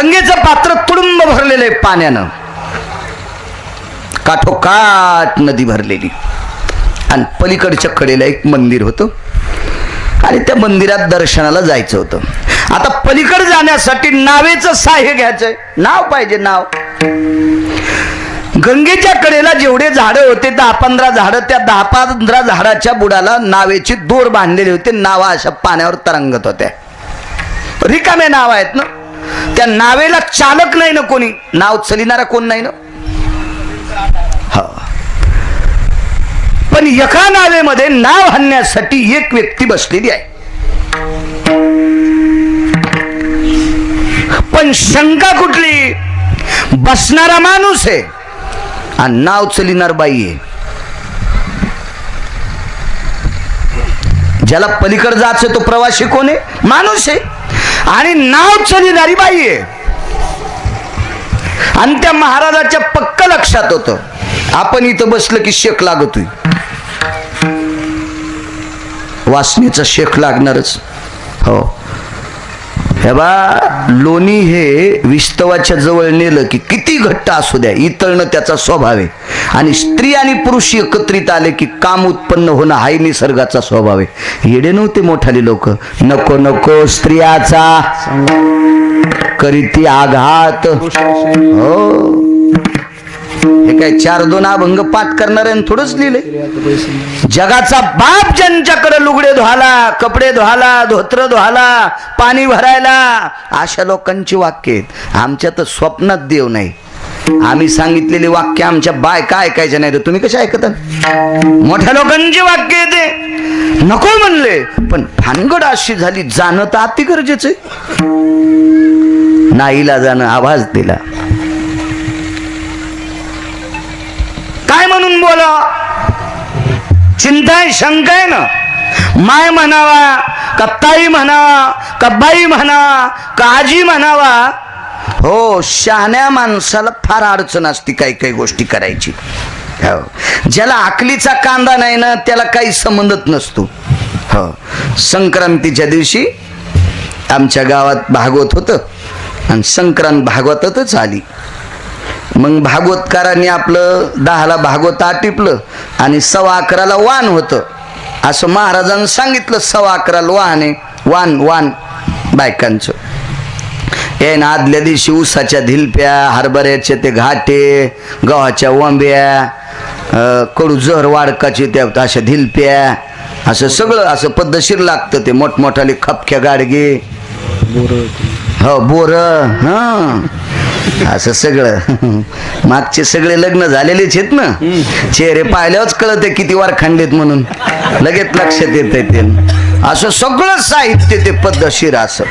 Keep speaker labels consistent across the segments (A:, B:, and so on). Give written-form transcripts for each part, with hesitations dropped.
A: गंगेचं पात्र तुडुंब भरलेलं आहे पाण्यानं, काठोकाठ नदी भरलेली, आणि पलीकडच्या कडेला एक मंदिर होतं आणि त्या मंदिरात दर्शनाला जायचं होतं. आता पलीकडे जाण्यासाठी नावेचं सहाय्य घ्यायचंय, नाव पाहिजे, नाव. गंगेच्या कडेला जेवढे झाडं होते 10-15 झाडं, त्या 10-15 झाडाच्या बुडाला नावेची दोर बांधलेली होती. नावा अशा पाण्यावर तरंगत होत्या, रिकामे नाव आहेत ना. त्या नावेला चालक नाही ना, कोणी नाव चलिणारा कोण नाही ना. हा, पण एका नावेमध्ये नाव हाणण्यासाठी एक व्यक्ती बसलेली आहे. पण शंका कुठली, बसणारा माणूस आहे आणि नाव चलिनार बाई आहे. ज्याला पलीकडे जायचं तो प्रवासी कोण आहे, माणूस आहे, आणि नाव चलिणारी बाई आहे. आणि त्या महाराजाच्या पक्क लक्षात होतं, आपण इथं बसलं की शेक लागतोय, वासनेचा शेक लागणारच. हो, हे बा, लोणी हे विस्तवाच्या जवळ नेलं की किती घट्ट असू द्या, इतळणं त्याचा स्वभाव आहे. आणि स्त्री आणि पुरुष एकत्रित आले की काम उत्पन्न होणं हाही निसर्गाचा स्वभाव आहे. येडे नव्हते मोठाले लोक, नको नको स्त्रियाचा करीती आघात. हो, हे काय 4-2 अभंग पाठ करणाऱ्यानं थोडंच लिहिले. जगाचा बाप ज्यांच्याकडे लुगडे धुवाला, कपडे धुवाला, धोत्र धुवाला, पाणी भरायला, अशा लोकांची वाक्य आहेत. आमच्या तर स्वप्नात देव नाही. आम्ही सांगितलेली वाक्य आमच्या बायका ऐकायच्या नाही. तुम्ही कशा ऐकतात? मोठ्या लोकांची वाक्य येते, नको म्हणले, पण भानगड अशी झाली, जाणं तर अति गरजेचं आहे. नाईला जाणं, आवाज दिला, काय म्हणून बोला, चिंता आहे, शंका आहे ना. माय म्हणावा का ताई म्हणावा का बाई म्हणावा का आजी म्हणावा. हो, शहाण्या माणसाला फार अडचण असते काही काही गोष्टी करायची. हो, ज्याला अकलीचा कांदा नाही ना त्याला काही संबंधच नसतो. हो, संक्रांतीच्या दिवशी आमच्या गावात भागवत होतं आणि संक्रांत भागवतातच आली. मग भागवतकारांनी आपलं 10ला भागवत आटिपलं आणि 11:15ला वान होतं असं महाराजांनी सांगितलं. 11:15ला वान आहे, वान बायकांचं. हे ना, आदल्या दिवशी ऊसाच्या धिलप्या, हरभऱ्याचे ते घाटे, गव्हाच्या वंब्या, कडू जहर वाडकाचे त्या अशा धिलप्या, असं सगळं असं पद्धतशीर लागतं. ते मोठमोठाले खपख्या गाडगे, हो बोर, हा, असं सगळं. मागचे सगळे लग्न झालेलेच आहेत ना, चेहरे पाहिल्यावरच कळत आहे किती वार खांडेत म्हणून, लगेच लक्षात येत आहे ते. असं सगळं साहित्य ते पद्धतशीर असं.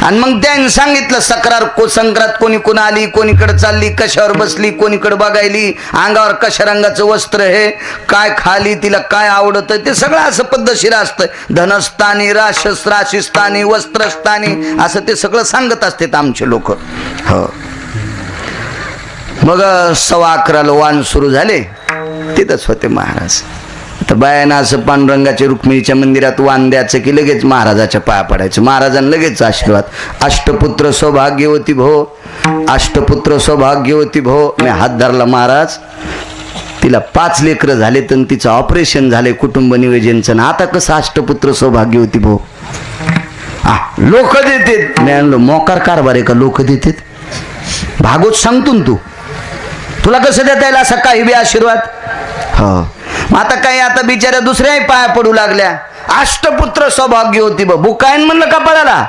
A: आणि मग त्यांनी सांगितलं संक्रांत कोणी कोण आली, कोणीकडे चालली, कशावर बसली, कोणीकडे बघायली, अंगावर कशा रंगाचं वस्त्र हे, काय खाली, तिला काय आवडत, ते सगळं असं पद्धतशीर असतं. धनस्थानी, राशीस्थानी, वस्त्रस्थानी, असं ते सगळं सांगत असतात आमचे लोक. हो, मग 11:15ला वान सुरू झाले, तिथंच होते महाराज. तर बायांना असं पांडुरंगाच्या रुक्मिणीच्या मंदिरात वान द्यायचं की लगेच महाराजाच्या पाया पडायचं. महाराजांना लगेच आशीर्वाद, अष्टपुत्र सौभाग्यवती भो, अष्टपुत्र सौभाग्यवती भो. मी हात धरला, महाराज तिला 5 लेकरं झाले तर तिचं ऑपरेशन झाले कुटुंब नियोजनचं, आता कसं अष्टपुत्र सौभाग्यवती भो. लोक देतात. मी आणलो मोकार कारभार आहे का लोक देतात? भागवत सांगतो तू, तुला कसं देता येईल असा काही बी आशीर्वाद? हो, आता काही आता बिचाऱ्या दुसऱ्याही पाया पडू लागल्या. अष्टपुत्र सौभाग्य होती बुकायन म्हणलं कपाळाला.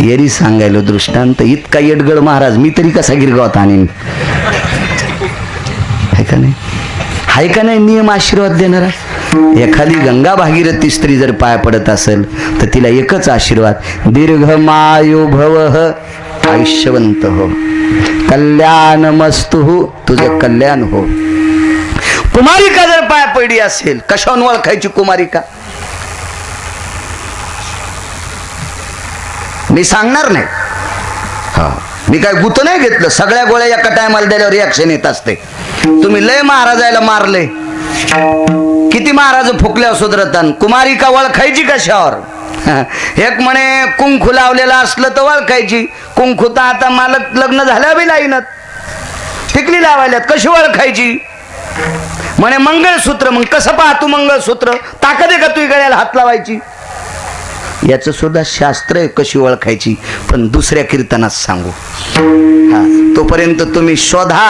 A: येरी सांगायलो दृष्टांत, इतका येडगड महाराज मी तरी कसा गिरगावात आणीन? आहे का नाही, आहे का नाही नियम आशीर्वाद देणारा? एखादी गंगा भागीरथी स्त्री जर पाया पडत असेल तर तिला एकच आशीर्वाद, दीर्घमायु भव, आयुष्यवंत हो, कल्याण मस्तु, तुझं कल्याण हो. कुमारिका जर पाया पडली असेल, कशावरून ओळखायची कुमारिका? मी सांगणार नाही. हा, मी काय गुत नाही घेतलं. सगळ्या गोळ्या एका टायमाला दिल्यावर रिॲक्शन येत असते. तुम्ही लय महाराजायला मारले, किती महाराज फुकल्या सुधरतान, कुमारिका ओळखायची कशावर? एक म्हणे कुंकू लावलेलं असलं तर ओळखायची. कुंकू तर आता मला लग्न झाल्या बी लाईनात. टिकली लावायल्यात कशी ओळखायची? म्हणे मंगळसूत्र. मग कसं पाहतो मंगळसूत्र? ताकद आहे का तुझ्या गळ्याला हात लावायची? याचं सुद्धा शास्त्र आहे कशी ओळखायची, पण दुसऱ्या कीर्तनात सांगू. हा, तोपर्यंत तुम्ही शोधा.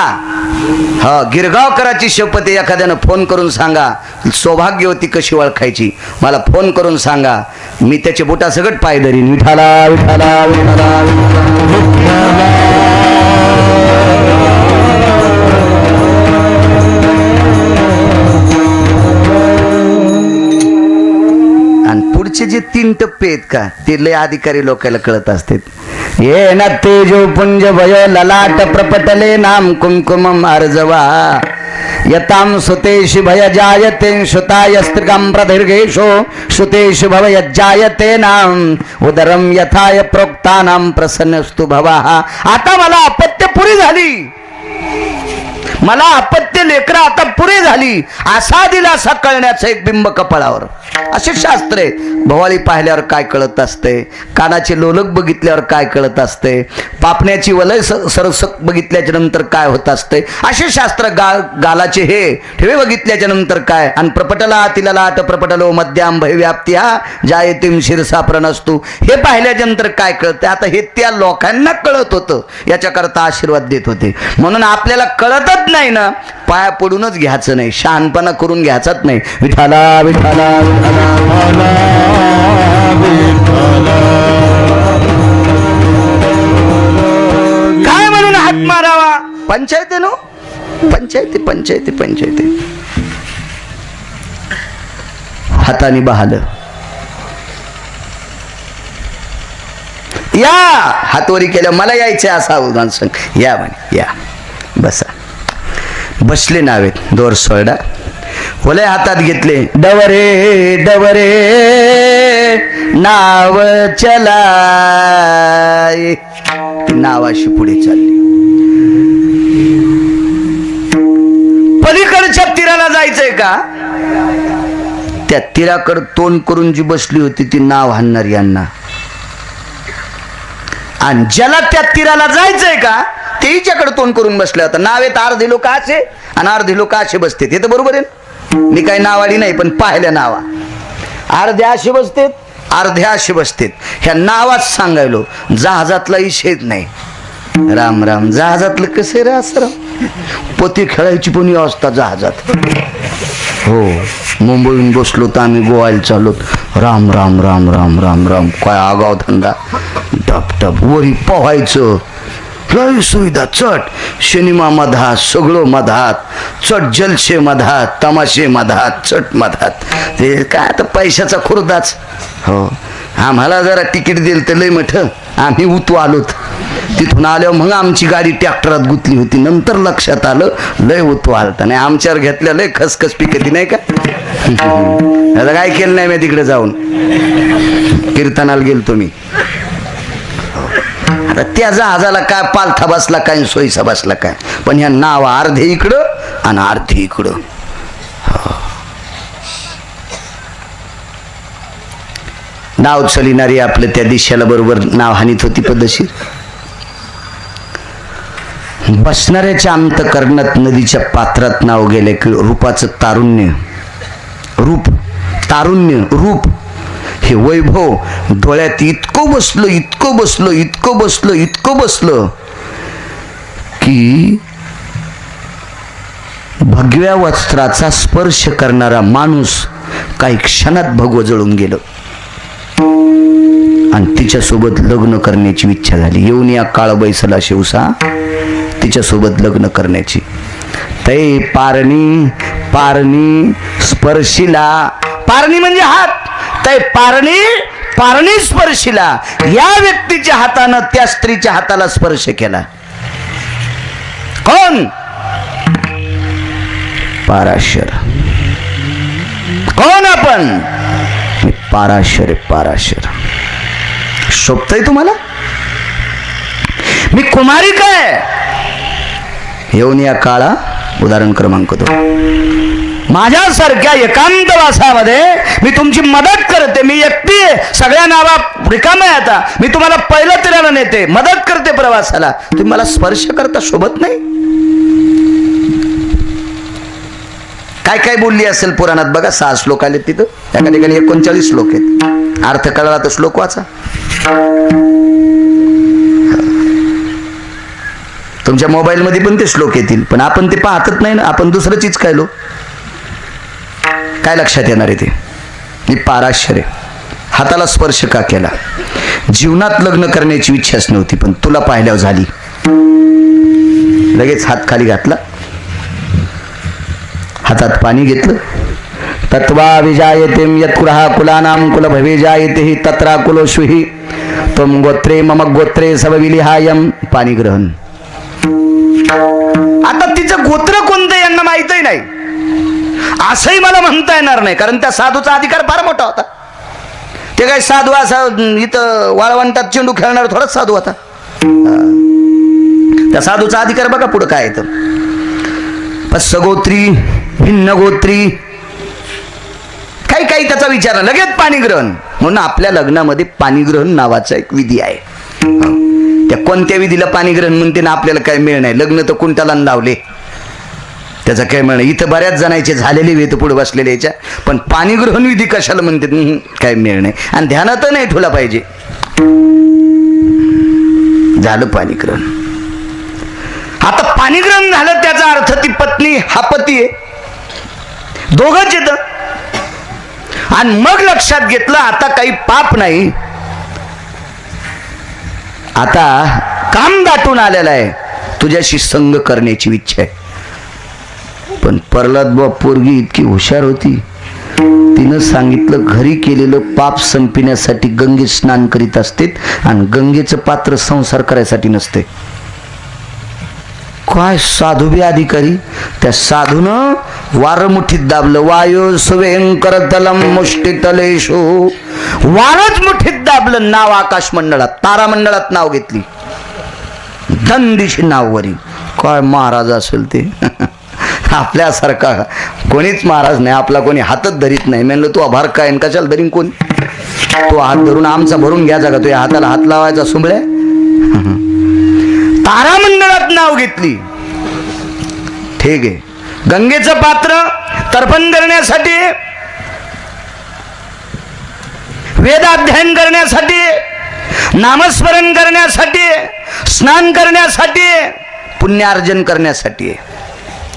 A: हा, गिरगावकराची शपथ एखाद्यानं फोन करून सांगा सौभाग्यवती कशी ओळखायची. मला फोन करून सांगा, मी त्याचे बोटा सगळं पाय धरीन. विठाला विठाला विठाला पुढचे जे 3 टप्पे आहेत का ते लय अधिकारी लोकांना कळत असतात. ये न तेजो पुंज भय ललाट प्रपटले नाम कुंकुमम अर्जवा यताम सुतेश भय जायते श्रुताय स्त्रिगम प्रदीर्घेशो श्रुतेश भव यज्जायते नाम उदरम यथाय प्रोक्तानाम प्रसन्नस्तु भवः. आता मला अपत्य पुरी झाली, मला अपत्य लेकरं आता पुरी झाली, असा दिलासा कळण्याचं एक बिंब कपाळावर. असे शास्त्र आहे. भवाळी पाहिल्यावर काय कळत असते, कानाचे लोलक बघितल्यावर काय कळत असते, पापण्याची वलय सरसक बघितल्याच्या नंतर काय होत असते, असे शास्त्र. गालाचे हे ठेवे बघितल्याच्या नंतर काय, आणि प्रपटला तिला लाट प्रपटलो मध्याम भयव्याप्त्या जायतीम शिरसा प्रणस्तू, हे पाहिल्याच्या नंतर काय कळते. आता हे त्या लोकांना कळत होतं, याच्याकरता आशीर्वाद देत होते. म्हणून आपल्याला कळतच नाही ना, पाया पडूनच घ्यायचं नाही, शहाणपणा करून घ्यायचाच नाही. विठाला विठाला काय म्हणून हात मारावा? पंचायती नो, पंचायती पंचायती पंचायती. हाताने बहालं या, हातवरी केलं मला यायचं असा उदाहरण सांग. या म्हणे, या बसा. बसले नावेत दोर सोडा, होले हातात घेतले. डवरे डवरे नाव चलाय, नावाशी पुढे चालली. पलीकडच्या तीराला जायचंय का? त्या तीराकडे तोंड करून जी बसली होती ती नाव हाणणार यांना. आणि ज्याला त्या तीराला जायचंय का ते हिच्याकडे तोंड करून बसले होता. नावेत अर्धे लोक असे आणि अर्धे लोक असे बसते. ते तर बरोबर आहे. मी काही नावाडी नाही, पण पाहिल्या नावा अर्ध्या असे बसतेत, अर्ध्या असे बसतेत. ह्या नावात सांगायलो जहाजातला इशेच नाही. राम राम. जहाजातलं कसं रे असं पोती खेळायची पण व्यवस्था जहाजात. हो, मुंबईहून बसलो तर आम्ही गोवायला चाललो. राम राम राम राम राम राम. काय आगाव धंदा. टप टप वरी पोहायचं, लय सुविधा. चट सिनेमा मधात, सगळं मधात, चट जलसे मधात, तमाशे मधात, चट मधात. ते काय आता पैशाचा खुर्दाच. हो, आम्हाला जरा तिकीट दिलं तर लय मोठं, आम्ही उतू आलोत. तिथून आल्यावर मग आमची गाडी ट्रॅक्टरात गुतली होती. नंतर लक्षात आलं लय उतू आलता. नाही आमच्यावर घेतल्या लय खसखस पिकती नाही का. आता काय केलं नाही मी तिकडे जाऊन, कीर्तनाला गेलतो मी. आता त्या जहाजाला काय पालथा बसला काय सोयीसा बसला काय, पण ह्या नाव अर्धे इकडं आणि अर्धे इकडं. नाव चलिणारी आपलं त्या दिशेला बरोबर नाव हानीत होती पद्धतशीर. बसणाऱ्याच्या अंतकरणात नदीच्या पात्रात नाव गेले की रूपाचं तारुण्य, रूप तारुण्य रूप हे वैभव डोळ्यात इतकं बसलं, इतकं बसलं, इतकं बसलं, इतकं बसलं की भगव्या वस्त्राचा स्पर्श करणारा माणूस काही क्षणात भगवं जळून गेलं आणि तिच्यासोबत लग्न करण्याची इच्छा झाली. येऊन या काळ बैसला शिवसा तिच्यासोबत लग्न करण्याची. तै पारणी पारणी स्पर्शिला, पारणी म्हणजे हात. तै पारणी पारणी स्पर्शिला, या व्यक्तीच्या हातानं त्या स्त्रीच्या हाताला स्पर्श केला. कोण? पाराशर. कोण आपण? मी पाराशर. पाराशर शोभतय तुम्हाला? मी कुमारी काय? येऊन या काळा. उदाहरण क्रमांक 2. माझ्यासारख्या एकांतवासामध्ये मी तुमची मदत करते. मी एकटी आहे, सगळ्या नावा रिकाम्या आहे. आता मी तुम्हाला पहिलं तिराला नेते, मदत करते प्रवासाला. तुम्ही मला स्पर्श करता शोभत नाही. काय काय बोलली असेल पुराणात बघा. 6 श्लोक आले तिथं, एका ठिकाणी 39 श्लोक आहेत. अर्थ कळला तर श्लोक वाचा. तुमच्या मोबाईल मध्ये पण ते श्लोक येतील, पण आपण ते पाहतच नाही ना. आपण दुसरं चीज कायलो. काय लक्षात येणार आहे ते? मी पाराशर आहे. हाताला स्पर्श का केला? जीवनात लग्न करण्याची इच्छाच नव्हती, पण तुला पाहिल्यावर झाली. लगेच हात खाली घातला, हातात पाणी घेतलं. तत्वा विजायते यत्कुलः कुलानां कुल भवे जायते हि तत्रा कुलोष्विहि त्वं गोत्रे मम गोत्रे सबविलिहायम. पाणी ग्रहण. आता तिचं गोत्र कोणतं यांना माहितही नाही, असंही मला म्हणता येणार नाही, कारण त्या साधूचा अधिकार फार मोठा होता. ते काय साधू असा इथं वाळवंटात चेंडू खेळणार थोडाच साधू होता. त्या साधूचा अधिकार बघा पुढं काय येतं. सगोत्री भिन्न गोत्री काही काही त्याचा विचार. लगेच पाणी ग्रहण. म्हणून आपल्या लग्नामध्ये पाणी ग्रहण नावाचा एक विधी आहे. त्या कोणत्या विधीला पाणी ग्रहण म्हणते ना, आपल्याला काय मिळ नाही. लग्न तर कुंटाला लावले, त्याचा काय मिळ नाही. इथं बऱ्याच जणांचे झालेले वेत पुढे बसलेले याच्या, पण पाणी ग्रहण विधी कशाला म्हणते? काय मिळ नाही. आणि ध्यानात नाही ठेवला पाहिजे. झालं पाणी ग्रहण. आता पाणी ग्रहण झालं, त्याचा अर्थ ती पत्नी हा पती आहे, दोघंच येतं. आणि मग लक्षात घेतलं आता काही पाप नाही, आता काम दाटून आलेलं आहे, तुझ्याशी संग करण्याची इच्छा आहे. पण प्रल्हाद पोरगी इतकी हुशार होती, तिनं सांगितलं घरी केलेलं पाप संपण्यासाठी गंगेत स्नान करीत असते, आणि गंगेचं पात्र संसार करायसाठी नसते. काय साधू बी अधिकारी. त्या साधूनं वार मुठीत दाबलं. वायू सुवेंकर तलम मुष्टितलेशु. वारच मुठीत दाबलं. नाव आकाश मंडळात, तारा मंडळात नाव घेतली. दंदिशी नाववरी. काय महाराज असेल ते. आपल्यासारखा कोणीच महाराज नाही. आपला कोणी हातच धरीत नाही. म्हणलं तू आभार काय कशाला धरीन कोण? तो हात धरून आमचा भरून घ्यायचा का? तो या हाताला हात लावायचा सुंबळ्या? तारामंडळात नाव घेतली. ठीक आहे. गंगेचं पात्र तर्पण करण्यासाठी, वेदाध्ययन करण्यासाठी, नामस्मरण करण्यासाठी, स्नान करण्यासाठी, पुण्यार्जन करण्यासाठी.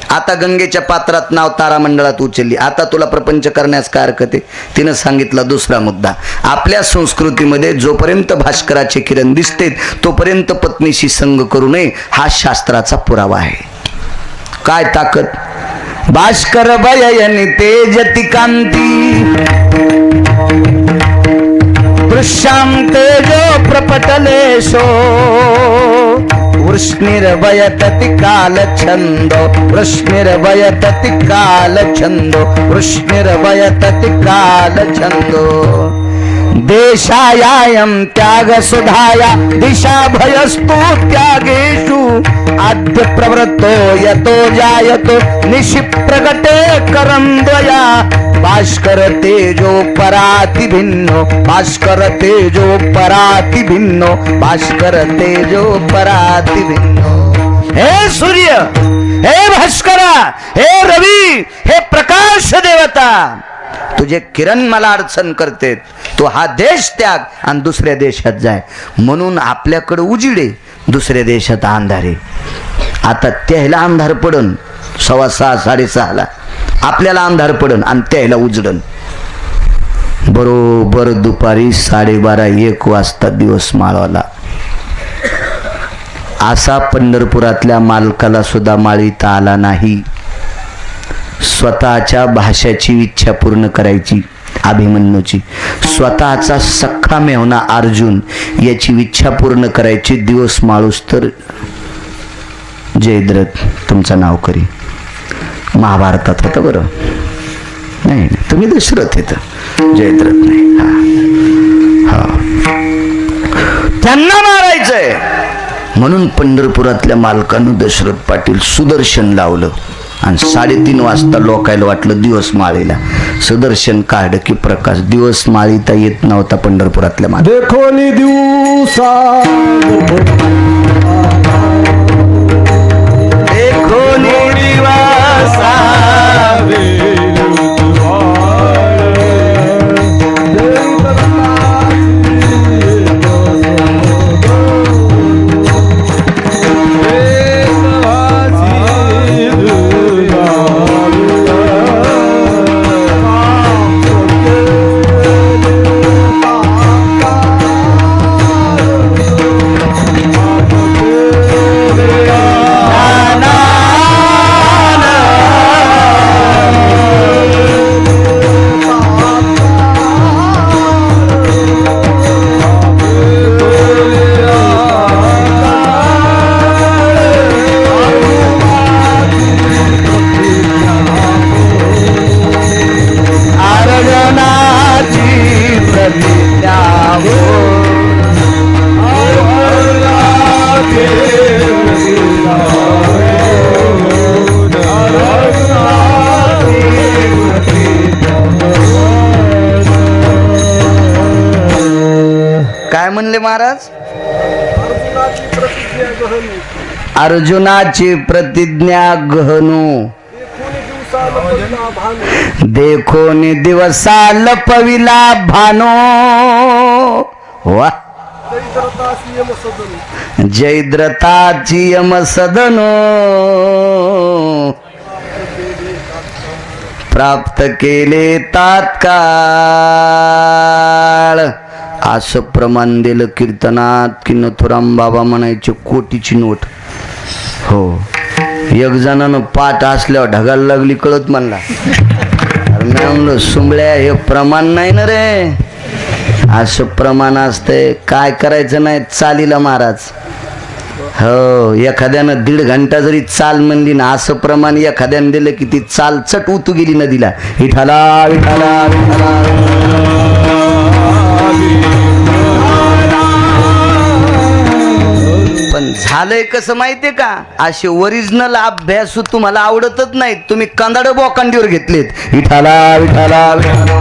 A: आता गंगेच्या पात्रात नाव तारामंडळात उचलली. आता तुला प्रपंच करण्यास काय हरकत आहे? तिनं सांगितला दुसरा मुद्दा. आपल्या संस्कृतीमध्ये जोपर्यंत भास्कराचे किरण दिसतेत तोपर्यंत पत्नीशी संग करू नये, हा शास्त्राचा पुरावा आहे. काय ताकद? भास्कर बयनि तेजति कांती दृश्याम तेजो प्रपटलेशो वृष्णिर्वयतति कालछन्दो वृष्णिर्वयतति कालछन्दो वृष्णिर्वयतति कालछन्दो देशायायं त्याग सुधाया दिशा भयस्तु त्यागेषु आद्य प्रवृत्तो यतो जायतो निशि प्रगटे करंदया भास्कर तेजो पराति भिन्नो भास्कर तेजो पराति भिन्नो भास्कर तेजो पराति भिन्नो. हे सूर्य, हे भास्करा, हे रवी, हे प्रकाश देवता, तुझे किरण मला अडचण करतेत. तो हा देश त्याग आणि दुसऱ्या देशात जाय. म्हणून आपल्याकडे उजिडे, दुसऱ्या देशात अंधारे. आता त्याला अंधार पडन 6:15 6:30 आपल्याला अंधार पडन आणि त्याला उजडन. बरोबर दुपारी 12:30-1 वाजता दिवस माळवला. असा पंढरपुरातल्या मालकाला सुद्धा माळीता आला नाही. स्वतःच्या भाषाची इच्छा पूर्ण करायची अभिमन्यूची, स्वतःचा सख्खा मेहना अर्जुन याची इच्छा पूर्ण करायची. दिवस माळूस तर जयद्रथ तुमचं नाव करी. महाभारतात होतं बरं. नाही तुम्ही दशरथ येतं, जयद्रथ नाही. हा त्यांना मारायचंय म्हणून पंढरपुरातल्या मालकानं दशरथ पाटील सुदर्शन लावलं. आणि 3:30 वाजता लोकायला वाटलं दिवस माळीला. सुदर्शन काढ की प्रकाश, दिवस माळीता येत नव्हता पंढरपुरातल्या मागे.
B: देखोनी दिवसा
A: देखोनी दिवसा काय म्हणले महाराज? अर्जुनाची प्रतिज्ञा गहनू, देखोनी दिवसा लपविला भानो. वा जयद्रथाची यम सदनो प्राप्त केले तात्काळ. असं प्रमाण दिलं कीर्तनात की नथुराम बाबा म्हणायचे कोटीची नोट. हो, एक जणानं पाठ असल्यावर ढगाला लागली कळत म्हणला. अरे मी म्हणलं सुंबळ्या हे प्रमाण नाही ना रे, असं प्रमाण असतंय. काय करायचं नाही चालीला महाराज. हो, एखाद्यानं 1.5 घंटा जरी चाल म्हणली ना, असं प्रमाण एखाद्यानं दिलं की ती चाल चट उतू गेली नदीला. विठाला विठाला विठाला. पण झालंय कसं माहितीये का, असे ओरिजिनल अभ्यास तुम्हाला आवडतच नाहीत. तुम्ही कंदाड बोकांडीवर घेतलेत. विठाला विठाला विठाला.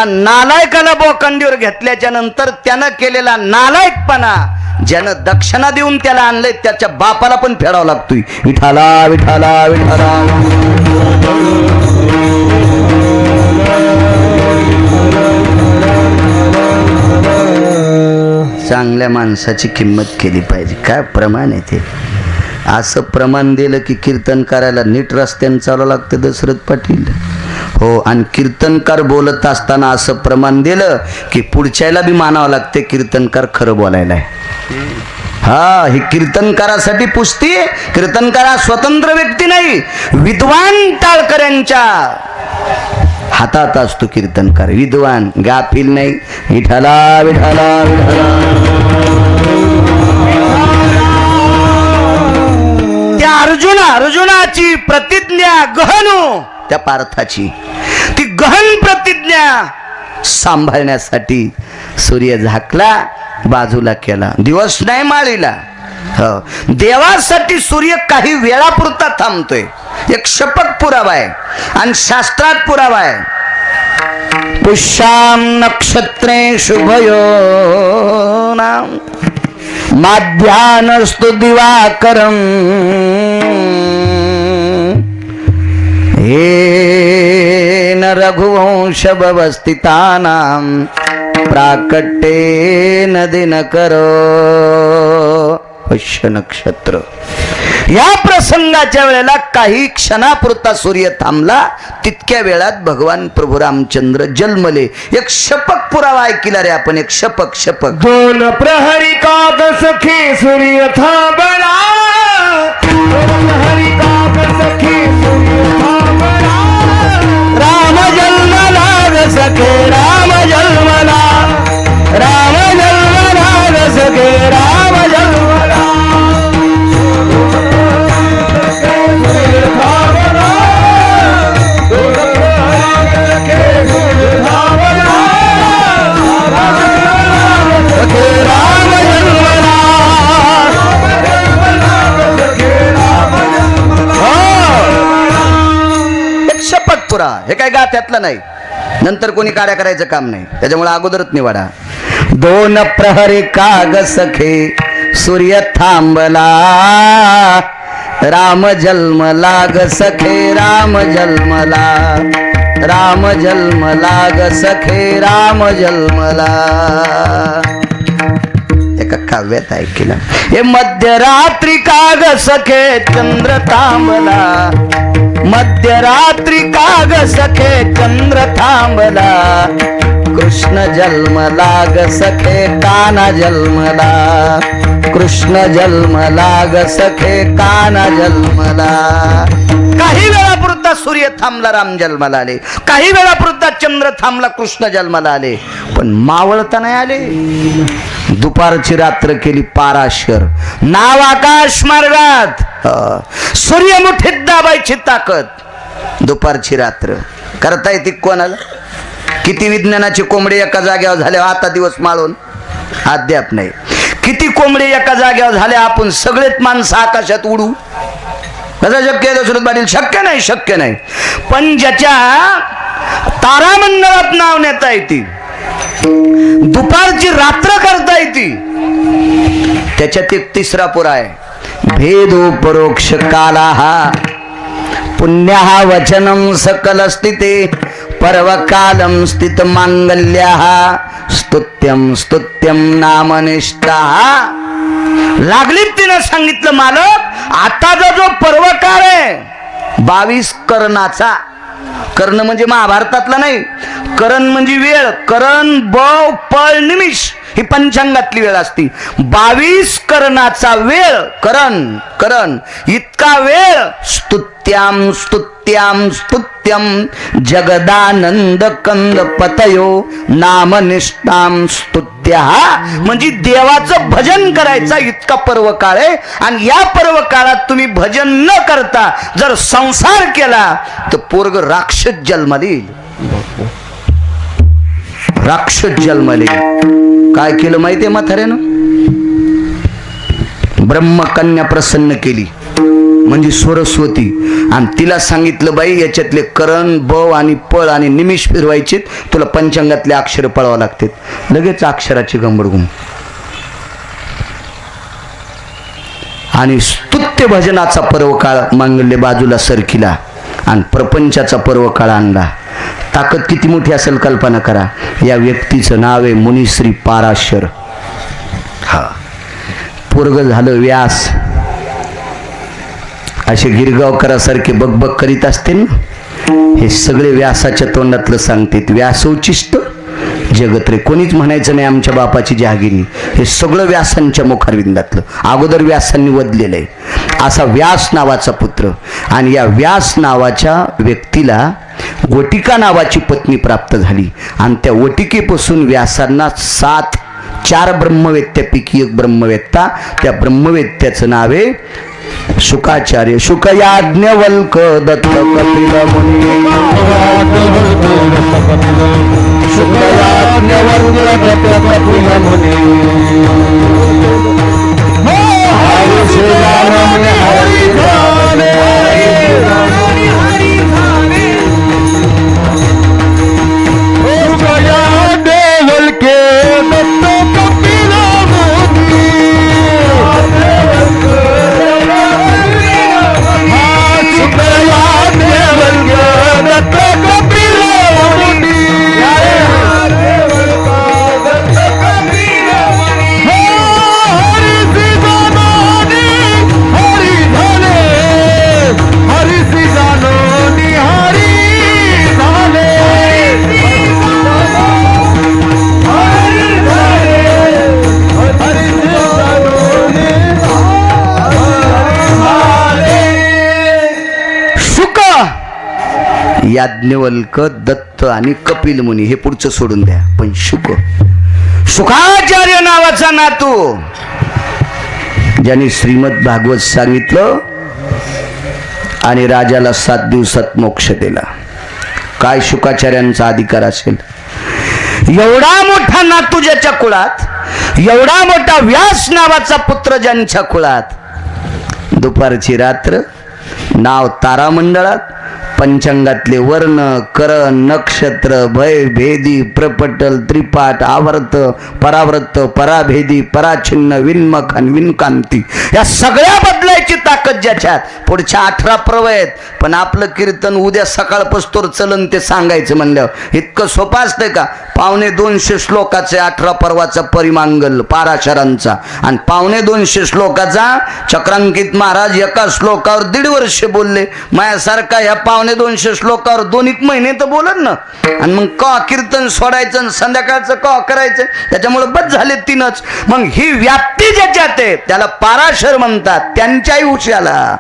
A: नालायकाला बोकांडीवर घेतल्याच्या नंतर त्यानं केलेला नालायकपणा, ज्यानं दक्षिणा देऊन त्याला आणलंय त्याच्या बापाला पण फेडावा लागतोय. विठाला विठाला विठाला. चांगल्या माणसाची किंमत केली पाहिजे. काय प्रमाण आहे ते. असं प्रमाण दिलं की कीर्तन करायला नीट रस्त्याने चालावं लागतं दशरथ पाटील. हो, आणि कीर्तनकार बोलत असताना असं प्रमाण दिलं की पुढच्याला बी मानावं लागते कीर्तनकार खरं बोलायला आहे. हा, ही कीर्तनकारासाठी पुस्ती. कीर्तनकार हा स्वतंत्र व्यक्ती नाही, विद्वान टाळकऱ्यांच्या हातात असतो कीर्तनकार. विद्वान, गाफील नाही. विठाला विठाला विठाला. त्या अर्जुनाची प्रतिज्ञा गहनू, त्या पार्थाची ती गहन प्रतिज्ञा सांभाळण्यासाठी सूर्य झाकला, बाजूला केला. दिवस नाही माळीला. हो, देवासाठी सूर्य काही वेळापुरता थांबतोय. एक शपथ पुरावा आहे आणि शास्त्रात पुरावा आहे. पुष्याम नक्षत्रे शुभयो नाम माध्यानस्तु दिवाकरम येन रघुवंश व्यवस्थितानां प्राकट्येन दिनकरो. पुष्य नक्षत्र या प्रसंगाच्या वेळेला काही क्षणापुरता सूर्य थांबला. तितक्या वेळात भगवान प्रभू रामचंद्र जन्मले. एक शपथ पुरावा ऐकला रे आपण. एक शपथ.
B: 2 प्रहरी काग सखी सूर्य थांबला. 2 प्रहरी काग सखी सूर्य थांबला.
A: राम जन्मला ग सखे राम जन्मला. राम जन्मला ग सखे राम जन्मला. पुरा, हे काय गात्यातलं नाही, नंतर कोणी कार्य करायचं काम नाही, त्याच्यामुळे अगोदरच निवाडा. 2 प्रहरी काग सखे सूर्य थांबला, राम जन्मला ग सखे राम जन्मला, राम जन्मला ग सखे राम जन्मला. एका काव्यात ऐकलं, हे मध्यरात्री काग सखे चंद्र थांबला, मध्यरात्री काग सखे चंद्र थांबला, कृष्ण जन्मला ग सखे काना जन्मला, कृष्ण जन्मला ग सखे काना जन्मला. काही वेळापुरता सूर्य थांबला, राम जन्माला आले, काही वेळापुरता चंद्र थांबला, कृष्ण जन्माला आले, पण मावळता नाही आले. दुपारची रात्र केली पाराशर, नाव आकाश मार्गात, सूर्य मुठीत दाबायची ताकद. दुपारची रात्र करता येते कोणाला? किती विज्ञानाची कोंबडी एका जागेवर झाल्या, आता दिवस माळून अद्याप नाही. किती कोंबडी एका जागेवर झाल्या, आपण सगळेच माणसं आकाशात उडू, कसं शक्य आहे दशरथ पाटील? शक्य नाही, शक्य नाही. पण ज्याच्या तारामंडळात नाव नेता येते, दुपारची रात्र करता येते, त्याच्यात एक तिसरा पुरा आहे. भेदो परोक्ष काला हा पुण्य हा वचनम सकल स्थिते पर्वकालम स्थित मांगल्य स्तुत्यम स्तुत्यम नामनिष्ठा. लागलीत तिनं सांगितलं, मालक आताचा जो पर्वकाळ आहे 22 करणाचा, कर्ण म्हणजे महाभारतातला नाही, करण म्हणजे वेळ, करण बव पळ निमिष ही पंचांगातली वेळ असती. 22 करणाचा वेळ, करण करण इतका वेळ. स्तुत्याम स्तुत्याम स्तुत्यम जगदानंद कंद पतयो नामनिष्ठाम स्तुत्या, म्हणजे देवाचं भजन करायचा इतका पर्व काळ आहे. आणि या पर्व काळात तुम्ही भजन न करता जर संसार केला तर पोरग राक्षस जन्माला येईल, राक्षस जन्माला येईल. काय केलं माहितीये म्हाताऱ्यानं? ब्रह्मकन्या प्रसन्न केली, म्हणजे सरस्वती, आणि तिला सांगितलं, बाई याच्यातले करण बव आणि पळ आणि निमिष फिरवायचे, तुला पंचांगातले अक्षर पळावं लागते. लगेच अक्षराची गंबडगुम. आणि स्तुत्य भजनाचा पर्व काळ मांगल्य बाजूला सरकिला आणि प्रपंचाचा पर्व काळ आणला. ताकद किती मोठी असेल कल्पना करा. या व्यक्तीचं नाव आहे मुनिश्री पाराशर. हा पोरग झालं व्यास. असे गिरगावकरासारखे बकबक करीत असते ना, हे सगळे व्यासाच्या तोंडातलं सांगतात. व्यासोचिष्ट जगत रे, कोणीच म्हणायचं नाही आमच्या बापाची जहागिरी. हे सगळं व्यासांच्या मुखारविंदातलं, अगोदर व्यासांनी वदलेलं आहे. असा व्यास नावाचा पुत्र. आणि या व्यास नावाच्या व्यक्तीला वटिका नावाची पत्नी प्राप्त झाली. आणि त्या वटिकेपासून व्यासांना 4 ब्रह्मवेत्त्यापैकी एक ब्रह्मवेत्ता, त्या ब्रह्मवेत्त्याचं नाव आहे शुकाचार्य. शुकयाज्ञवल्क दत्त कपिल मुनी, शुकयाज्ञवल्क दत्त कपिल मुनी, हरि जाने हरि जाने हरि जाने, शुकयाज्ञवल्क दत्त कपिल मुनी, याज्ञवल्क दत्त आणि कपिल मुनी हे पुढचं सोडून द्या. पण शुकाचार्य नावाचा नातू, ज्यांनी श्रीमद भागवत सांगितलं आणि राजाला 7 दिवसात मोक्ष दिला. काय शुकाचार्यांचा अधिकार असेल? एवढा मोठा नातू ज्याच्या कुळात, एवढा मोठा व्यास नावाचा पुत्र ज्यांच्या कुळात, दुपारची रात्र, नाव तारामंडळात, पंचांगातले वर्ण करण नक्षत्र भय भेदी प्रपटल त्रिपाठ आवर्त परावर्त पराभेदी पराछिन्न विन्मख आणि विनकांती या सगळ्या बदलायची ताकद ज्याच्यात. पुढच्या 18 पर्व आहेत, पण आपलं कीर्तन उद्या सकाळपासून चलन ते सांगायचं म्हणल्यावर इतकं सोपं असतंय का? 250 श्लोकाचे 18 पर्वाचा परिमांगल पाराशरांचा आणि 250 श्लोकाचा चक्रांकित महाराज एका श्लोकावर 1.5 वर्ष बोलले. माझ्यासारखा ह्या 250 श्लोकावर 2 महिने तर बोलत ना. आणि मग का कीर्तन सोडायचं आणि संध्याकाळचं का करायचं? त्याच्यामुळे बस झाले 3च. मग ही व्याप्ती ज्याच्यात आहे त्याला पाराशर म्हणतात. त्यांच्याही उशाला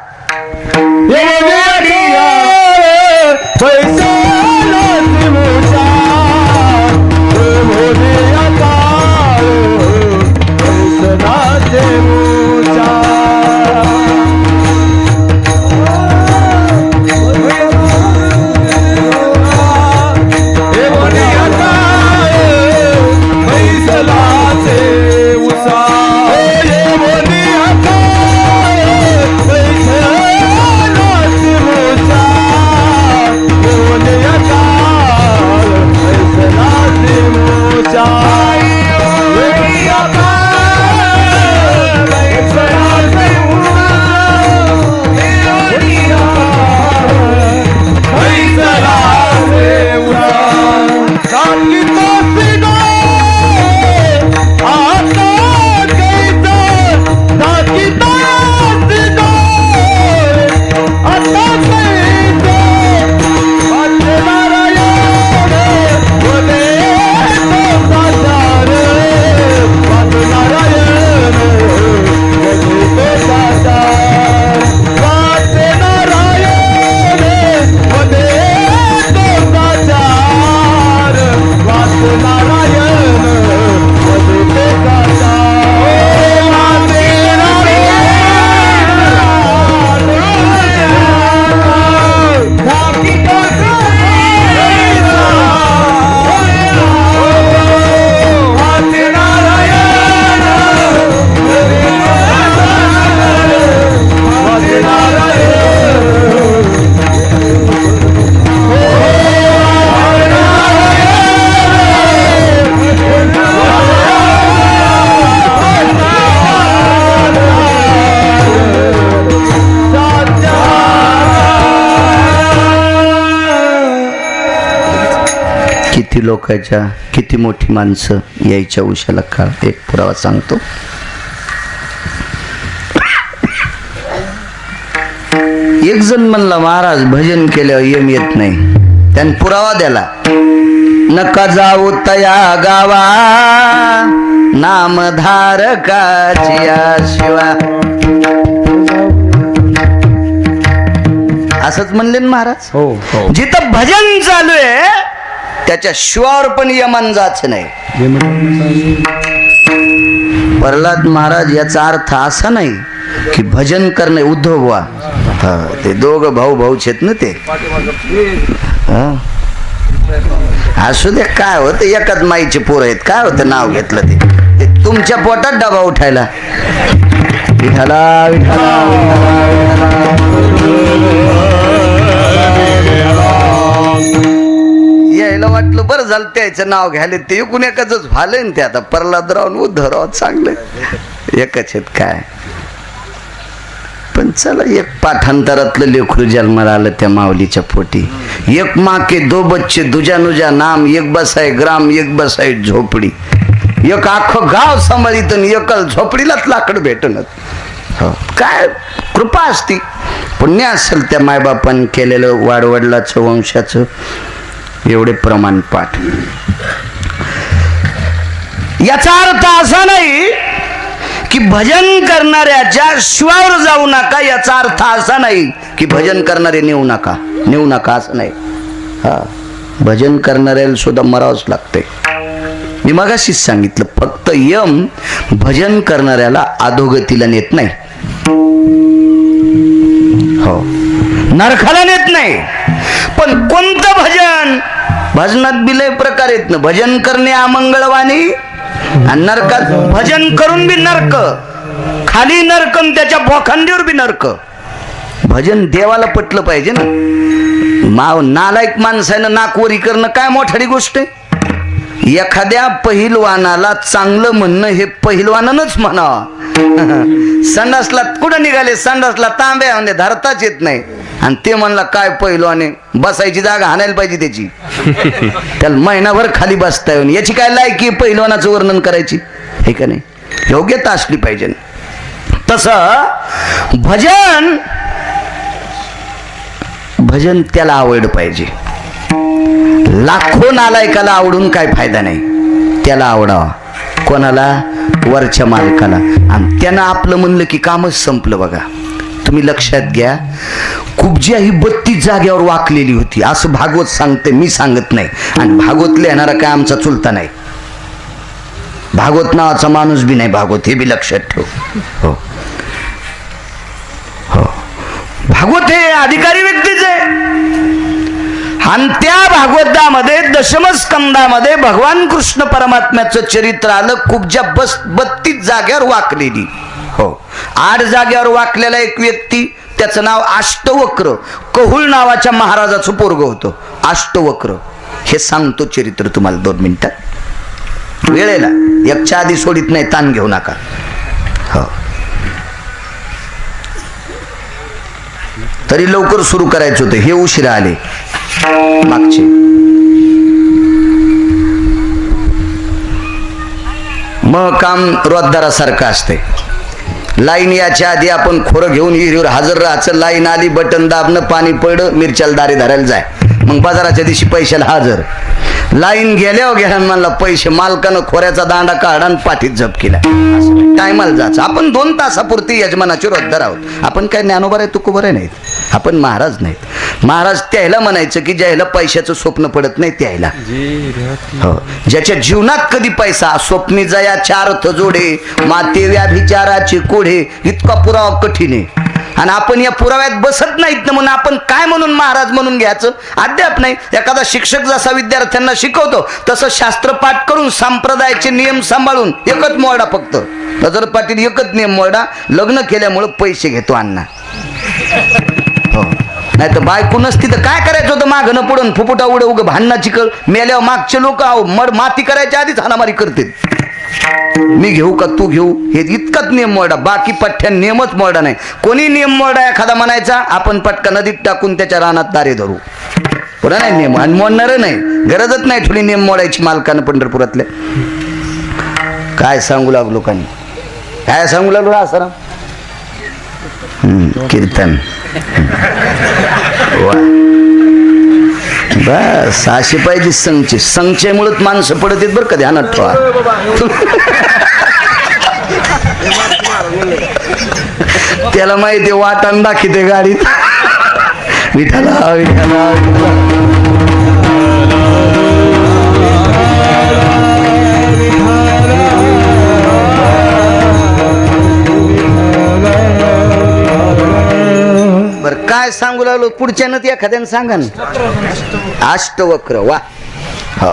A: किती लोकांच्या किती मोठी माणसं यायच्या उशाला काळ. एक पुरावा सांगतो. एक जण म्हणला महाराज भजन केल्यावर यम येत नाही. त्याने पुरावा द्याला. नका जाऊ तया गावा नामधारकाची शिवा. असंच म्हणले ना महाराज.
B: हो.
A: जिथं भजन चालू आहे त्याच्या शिवावर पण यमन जायचं नाही. प्रल्हाद महाराज याचा अर्थ असा नाही की भजन करणे उद्धव व्हा. ते दोघं भाऊ आहेत ना ते. असू दे काय होत एकाच माईचे पोर आहेत. काय होतं नाव घेतलं ते तुमच्या पोटात डबा उठायला. विठाला विठाला यायला वाटलं बरं झालं त्याचं नाव घ्यायला. ते एकूण एकाच झालंय ना. ते आता प्रल्हादराव उद्धवराव चांगलं एकच आहेत काय. पण चला एक पाठांतरातलं लेकरू जन्माला आलं त्या माऊलीच्या पोटी. एक माँ के 2 बच्चे दुजा नुजा नाम. एक बसाय ग्राम एक बसाय झोपडी. एक आखं गाव सांभाळीत एकल झोपडीलाच लाकड भेटणं. काय कृपा असती पुण्य असेल त्या मायबापांनी केलेलं वाडवडिलाचं वंशाचं. एवढे प्रमाण पाठ. याचा अर्थ असा नाही की भजन करणाऱ्याच्या शिवावर जाऊ नका. याचा अर्थ असा नाही की भजन करणारे नेऊ नका असं नाही. हा भजन करणाऱ्याला सुद्धा मरावंच लागतंय. मी मगाशीच सांगितलं फक्त यम भजन करणाऱ्याला अधोगतीला नेत नाही. हो नरकाला नेत नाही. पण कोणतं भजन? भजनात बिलय प्रकार आहेत ना. भजन करणे अमंगळवाणी आणि नरकात भजन करून बी नरक. खाली नरक त्याच्या बोखांडीवर बी नरक. भजन देवाला पटलं पाहिजे ना. नालायक माणसानं नाकवरी करणं काय मोठाडी गोष्ट आहे. एखाद्या पहिलवानाला चांगलं म्हणणं हे पहिलवानानंच म्हणावं. संडासला कुठं निघाले, संडासला तांब्या म्हणजे धरताच येत नाही आणि ते म्हणला काय पहिलवाने, बसायची जागा हाणायला पाहिजे त्याची. त्याला महिनाभर खाली बसता येऊन याची काय लायकी पहिलवानाचं वर्णन करायची, हे का नाही. योग्यता असली पाहिजे. तसं भजन त्याला आवडलं पाहिजे. लाखो नालायकाला आवडून काय फायदा नाही. त्याला आवडावा. कोणाला? वरच्या मालकाला. आणि त्यानं आपलं म्हणलं की कामच संपलं. बघा तुम्ही लक्षात घ्या, कुब्जिया ही 32 जागेवर वाकलेली होती असं भागवत सांगते, मी सांगत नाही. आणि भागवत लिहिणारा काय आमचा चुलता नाही, भागवत नावाचा माणूस बी नाही भागवत, हे बी लक्षात ठेव. हो हो, भागवत हे अधिकारी व्यक्तीच आहे. आणि त्या भागवतामध्ये दशमस्कंदामध्ये भगवान कृष्ण परमात्म्याचं चरित्र आलं. कुब्जिया 32 जागेवर वाकलेली. हो, 8 जागेवर वाकलेला एक व्यक्ती, त्याचं नाव अष्टवक्र, कहुळ नावाच्या महाराजाचं पोरग होतं. अष्टवक्र हे सांगतो चरित्र तुम्हाला 2 मिनिटात. वेळेला एकच्या आधी सोडित नाही, ताण घेऊ नका. हो, तरी लवकर सुरू करायचं होतं, हे उशिरा आले मागचे. मग काम रोजदारासारखं असते. लाईन याच्या आधी आपण खोरं घेऊन विहिरीवर हजर राहायचं. लाईन आली, बटन दाबणं, पाणी पडलं, मिरच्याला दारी धरायला जाय. मग बाजाराच्या दिवशी पैशाला हजर. लाईन गेल्यावर घ्या म्हणला पैसे, मालकानं खोऱ्याचा दांडा काढा आणि पाठीत जप केला. टायमाला जायचं. आपण 2 तासापुरती यजमानाचे रोजदार आहोत. आपण काय ज्ञानोबा आहे, तुकोबर नाहीत, आपण महाराज नाहीत. महाराज त्याला म्हणायचं की ज्याला पैशाचं स्वप्न पडत नाही त्याला. हो, ज्याच्या जीवनात कधी पैसा स्वप्नी जया 4 जोडे माते व्याभिचाराचे कोढे, इतका पुरावा कठीण आहे. आणि आपण या पुराव्यात बसत नाहीत ना, म्हणून आपण काय म्हणून महाराज म्हणून घ्यायचं अद्याप नाही. एखादा शिक्षक जसा विद्यार्थ्यांना शिकवतो तसं शास्त्रपाठ करून संप्रदायाचे नियम सांभाळून एकच मोडा, फक्त नजर पाटील एकच नियम मोडा, लग्न केल्यामुळे पैसे घेतो अण्णा. हो, नाही तर बायको नसती तर काय करायचं होतं, मागणं पुढून फुफुटा उडे उग भांडणाची कळ. मेल्यावर मागचे लोक माती करायच्या आधीच हाणामारी करते. मी घेऊ का तू घेऊ, हे इतकाच नियम मोडा, बाकी पठ्ठ्या नियमच मोडा नाही. कोणी नियम मोडा एखादा म्हणायचा, आपण पटका नदीत टाकून त्याच्या रानात दारे धरू, पुन्हा नाही नियम. आणि मोडणार नाही, गरजच नाही थोडी नियम मोडायची मालकानं. पंढरपुरातल्या काय सांगू लागलो लोकांनी, काय सांगू लागलो आसाराम कीर्तन. बस अशी पाहिजे संचय. संचयमुळेच माणसं पडत आहेत बरं, कधी ध्यानात ठेवा. त्याला माहिती वाटाण दाखवते गाडीत, विठाला विठाला. बरं काय सांगू लागलो, पुढच्यानं ते एखाद्यानं सांगा ना. अष्टवक्र, वा. हो,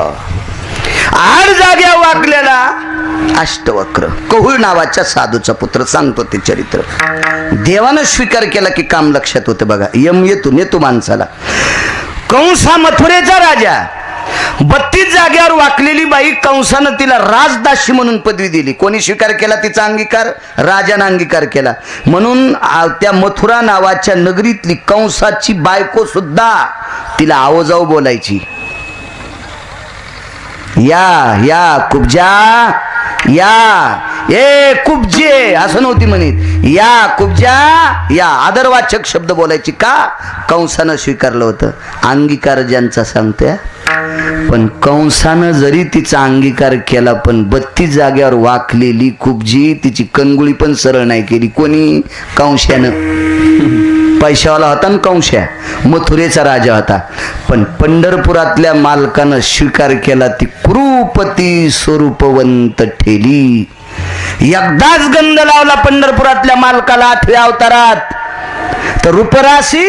A: 8 जाग्या वाकलेला अष्टवक्र, कहुळ नावाच्या साधूचा पुत्र. सांगतो ते चरित्र. देवानं स्वीकार केला की काम लक्षात होतं. बघा, यम येतो माणसाला. कंसा मथुरेचा राजा, 32 जाग्यावर वाकलेली बाई, कंसानं तिला राजदासी म्हणून पदवी दिली. कोणी स्वीकार केला तिचा अंगीकार? राजानं अंगीकार केला. म्हणून त्या मथुरा नावाच्या नगरीतली कंसाची बायको सुद्धा तिला आवजाऊ बोलायची. या कुब्जा, या ए कुब्जे असं नव्हती म्हणत, या कुब्जा, या आदरवाचक शब्द बोलायची. का? कंसानं स्वीकारलं होतं. अंगीकार ज्यांचा सांगते. पण कंसानं जरी तिचा अंगीकार केला, पण 32 जाग्यावर वाकलेली कुब्जी तिची कणगुळी पण सरळ नाही केली. कोणी? कंशानं. पैशावाला होता ना कंशा, मथुरेचा राजा होता. पण पंढरपुरातल्या मालकानं स्वीकार केला. ती कुरूपती स्वरूपवंत ठेली. एकदाच गंध लावला पंढरपुरातल्या मालकाला 8व्या अवतारात, तर रूपराशी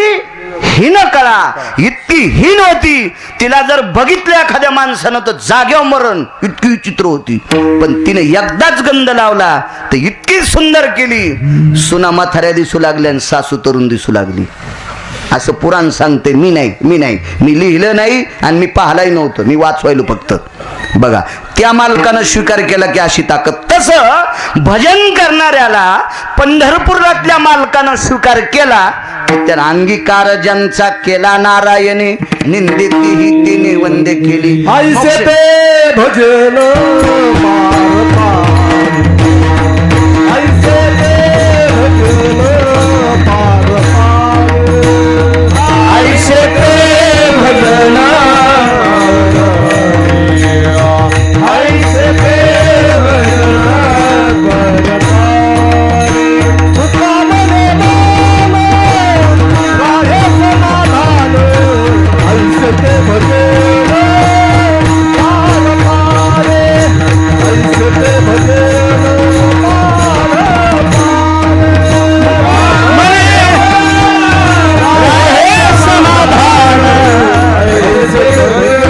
A: हीन कळा इतकी हीन होती, तिला जर बघितलं एखाद्या माणसानं तर जाग्यावर मरण, इतकी विचित्र होती. पण तिने एकदाच गंध लावला तर इतकी सुंदर केली, सुना म्हाताऱ्या दिसू लागल्या आणि सासू तरुण दिसू लागली. असं पुराण सांगते. मी लिहिलं नाही आणि मी पाहिलाही नव्हतं, मी वाचवायलो फक्त. बघा, त्या मालकानं स्वीकार केला की अशी ताकद. तसं भजन करणाऱ्याला पंढरपुरातल्या मालकानं स्वीकार केला, तर अंगीकार ज्यांचा केला नारायणे, निंदिती तिने वंदे केली.
B: ऐसे ते भजन पार पार, ऐसे ते भजन पार पार,
A: ऐसे ते भजन,
B: ऐसे ते भजन पार पार. तुका मने नाम राहे समाधान, ऐसे ते भजन पार पार, ऐसे ते भजन पार पार.
A: राहे समाधान,
B: ऐसे भजन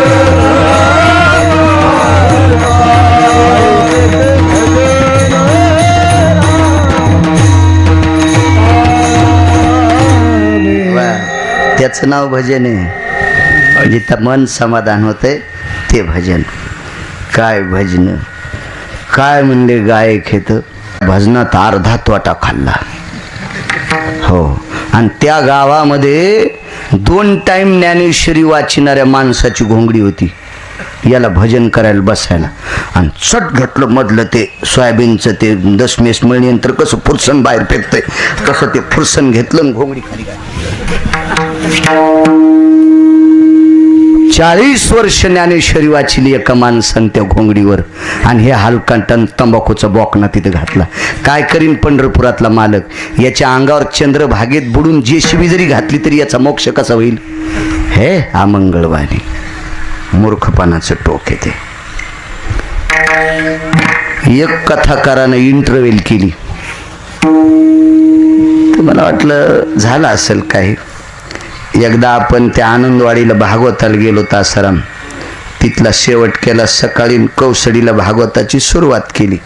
A: त्याचं नाव भजन आहे. जिथं मन समाधान होते ते भजन. काय भजन, काय म्हणले गायक हेत, भजनात अर्धा तोटा खाल्ला. हो, आणि त्या गावामध्ये 2 टाइम ज्ञानेश्वरी वाचणाऱ्या माणसाची घोंगडी होती याला भजन करायला बसायला. आणि चट घेतलं मधलं ते सोयाबीनचं ते दशमेश मळीनंतर कसं फुरसन बाहेर फेकतंय तसं ते फुरसन घेतलं आणि घोंगडी खाली घातली. 40 वर्ष ज्ञानेश्वरी वाचली एका माणसानं त्या घोंगडीवर, आणि हे हलकांटन तंबाखूचा बॉकना तिथे घातला. काय करीन पंढरपुरातला मालक, याच्या अंगावर चंद्रभागेत बुडून जेशिबी जरी घातली तरी याचा मोक्ष कसा होईल. हे अमंगळवाणी मूर्खपणाचं टोक येते. एक कथाकारानं इंटरव्ह्यू केली, तर मला वाटलं झालं असेल काही. एकदा आपण त्या आनंदवाडीला भागवताला गेलो तासाराम, तिथला शेवट केला. सकाळी कौसडीला भागवताची सुरुवात केली,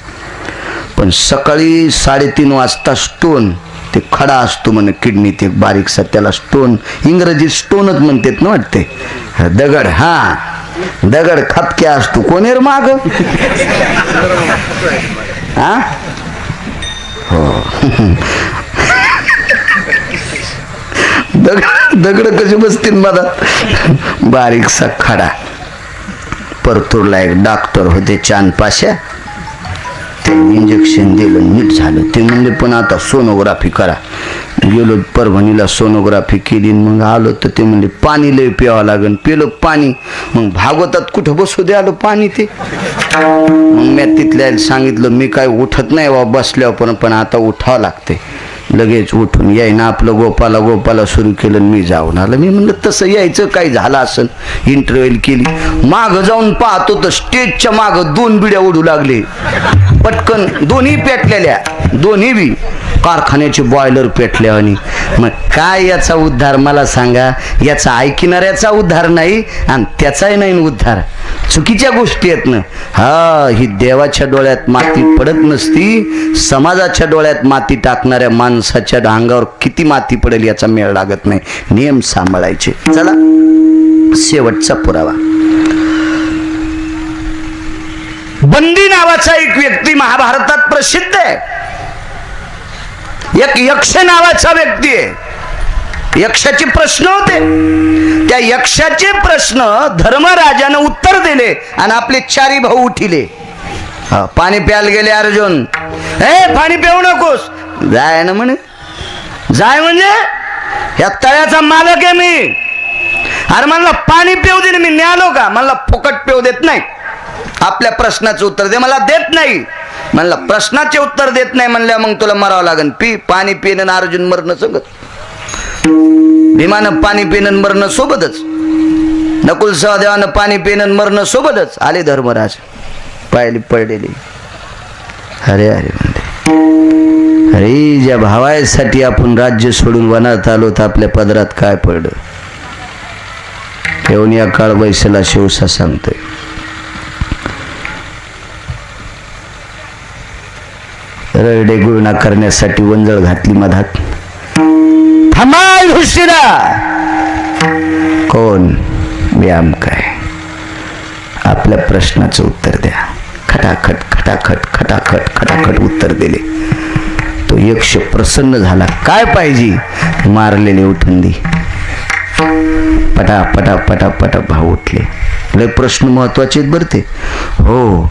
A: पण सकाळी 3:30 वाजता स्टोन, ते खडा असतो म्हणे किडनी, ते बारीकसा, त्याला स्टोन, इंग्रजीत स्टोनच म्हणतात ना वाटते, दगड. हा, दगड खपक्या असतो. कोणी रे माग, हा हो, दगड कशी बसतील मला. बारीकसा खडा. परतूरला एक डॉक्टर होते चांदपाशा, ते इंजेक्शन दिलं, नीट झालं. ते म्हणले पण आता सोनोग्राफी करा. गेलो परभणीला, सोनोग्राफी केली. मग आलो तर ते म्हणले पाणी लय प्यावं लागेल. पिलं पाणी. मग भागवतात कुठं बसू द्यालं पाणी ते. मग मी तिथल्या सांगितलं मी काय उठत नाही बा बसल्यावर, पण आता उठावं लागते. लगेच उठून यायना आपलं गोपाला सुरू केलं. मी जाऊन आलं. मी म्हणलं तसं यायचं काही झालं असं. इंटरव्ह्यू केली. मागं जाऊन पाहतो तर स्टेजच्या मागं 2 बिड्या उडू लागले पटकन, दोन्ही पेटलेल्या, दोन्ही बी कारखान्याचे बॉयलर पेटल्या. आणि मग काय याचा उद्धार मला सांगा. याचा ऐकणाऱ्याचा उद्धार नाही आणि त्याचाही नाही उद्धार. चुकीच्या गोष्टी आहेत ना. हा, ही देवाच्या डोळ्यात माती पडत नसती, समाजाच्या डोळ्यात माती टाकणाऱ्या माणसाच्या अंगावर किती माती पडेल याचा मेळ लागत नाही. नियम सांभाळायचे. चला, शेवटचा पुरावा. बंदी नावाचा एक व्यक्ती महाभारतात प्रसिद्ध आहे. एक यक्ष नावाचा व्यक्ती आहे. यक्षाचे प्रश्न होते. त्या यक्षाचे प्रश्न धर्मराजानं उत्तर दिले आणि आपले 4 भाऊ उठिले. पाणी प्यायला गेले अर्जुन. पाणी पिऊ नकोस. जाय ना म्हणे. जाय म्हणजे या तळ्याचा मालक आहे मी. अरे म्हणलं पाणी पिऊ दे. मी न्यालो का. म्हणलं फुकट पिऊ देत नाही. आपल्या प्रश्नाचं उत्तर दे. मला देत नाही. म्हणलं प्रश्नाचे उत्तर देत नाही म्हणल्या मग तुला मरावं लागेल. पाणी पिणं अर्जुन मरणं सोबत. भीमानं पाणी पिणं मरणं सोबतच. नकुल सहदेवानं पाणी पिणं मरणं सोबतच. आले धर्मराज पाहिली पडलेली. अरे अरे म्हणते अरे ज्या भावासाठी आपण राज्य सोडून वनात आलो तर आपल्या पदरात काय पडलं. येऊन या काळ बैसला शिवसा सांगतोय. रडे गुळणा करण्यासाठी वंजळ घातली मधात. थांबा युधिष्ठिरा. कोण व्यायाम काय. आपल्या प्रश्नाचं उत्तर द्या. खटाखट खटाखट खटाखट खटाखट उत्तर दिले. तो यक्ष प्रसन्न झाला. काय पाहिजे. मारलेले उठून दे. पटा पटा पटा पटा भाव उठले. लय प्रश्न महत्वाचे आहेत बरं ते. हो